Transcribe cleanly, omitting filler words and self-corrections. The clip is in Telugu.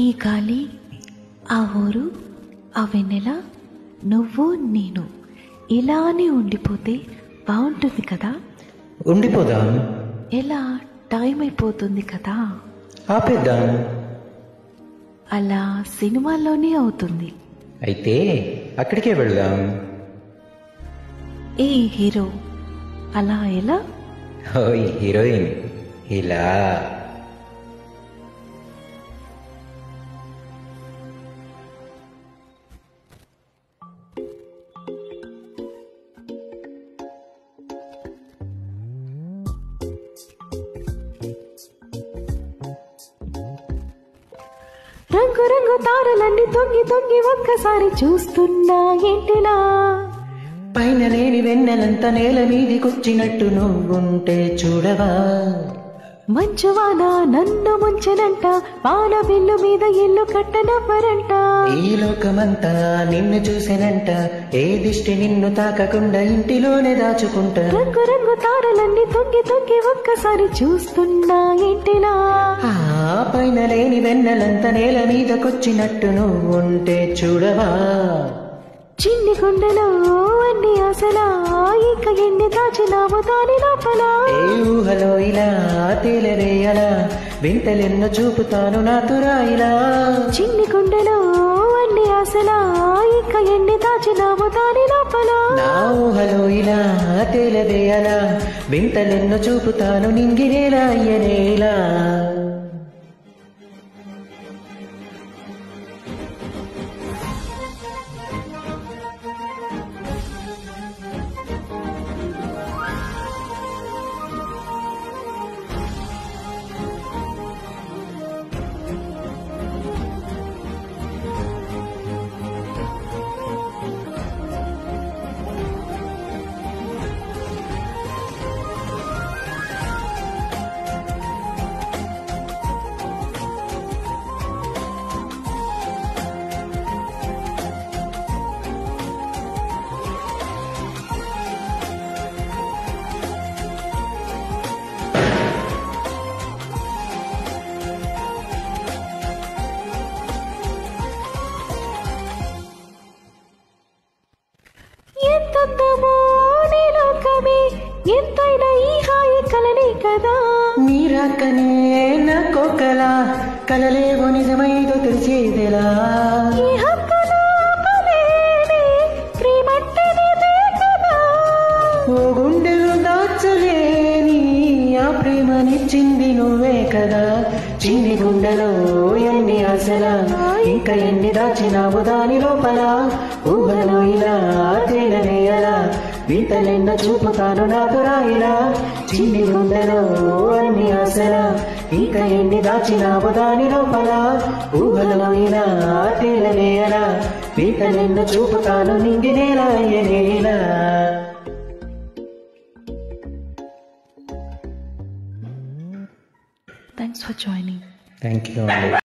ఈ గాలి, ఆ ఊరు, ఆ వెన్నెల, నువ్వు నేను ఇలానే ఉండిపోతే బాగుంటుంది కదా. ఉండిపోదాం. ఎలా? టైం అయిపోతుంది కదా. ఆపేద్దాం. అలా సినిమాల్లోనే అవుతుంది. అయితే అక్కడికే వెళదాం. ఏ హీరో అలా ఎలా? ఓయ్ హీరోయిన్ ఇలా. రంగు రంగు తారలన్నీ తొంగి తొంగి ఒక్కసారి చూస్తున్నా ఏంటిలా. పైన లేని వెన్నెలంత నేల మీదికొచ్చినట్టు నువ్వుంటే చూడవా. మంచువాన నన్ను ముంచనంట, పాల బిల్లు మీద ఇల్లు కట్టనవ్వరంట. ఈ లోకమంతా నిన్ను చూసేనంట, ఏ దిష్టి నిన్ను తాకకుండా ఇంటిలోనే దాచుకుంటా. రంగు రంగు తారలన్నీ తొంగి తొంగి ఒక్కసారి చూస్తున్నా ఏంటిలా. ఆ పైన లేని వెన్నెలంత నేల మీదకొచ్చినట్టు నువ్వుంటే చూడవా. చిన్ని గుండెలో అన్ని ఆశలా, ఇంకా ఎన్ని దాచినావు దాని లోపల. ఏ ఊహలో ఇలా తేలరేయలా, వింతలెన్నో చూపుతాను నాతో రాయిలా. చిన్ని గుండెలో అన్ని ఆశలా, ఇంకా ఎన్ని దాచినావు దాని లోపల. నా ఊహలో ఇలా తేలవేయలా, వింతలెన్నో చూపుతాను నింగినేలా అయ్యనేలా. ఎంతందమో నీ లోకమే, ఎంతైనా ఈ హాయి కలనే కదా. నీ రాకనే నా కోకలా, కలలేవో నిజమైదో తెలిసేదెలా. ఈ హక్కులో పలేని ప్రేమంటే నీదే కదా. ఓ గుండెలు దాచలేని ఆ ప్రేమనిచ్చింది నువ్వే కదా. చిన్ని గుండెలో ఎన్ని ఆశలా, ఇంకా ఎన్ని దాచినావు దాని లోపల. ఊహలో ఇలా తేలనేయలా, వింతలెన్నో చూపుతాను నాకు రాయిలా. చిన్ని గుండెలో అన్ని ఆశలా, ఇంకా ఎన్ని దాచినావు దాని లోపల. ఊహలో ఇలా తేలనేయలా, వింతలెన్నో చూపుతాను నింగినేలా అయ్యనేలా. Thanks for joining. Thank you.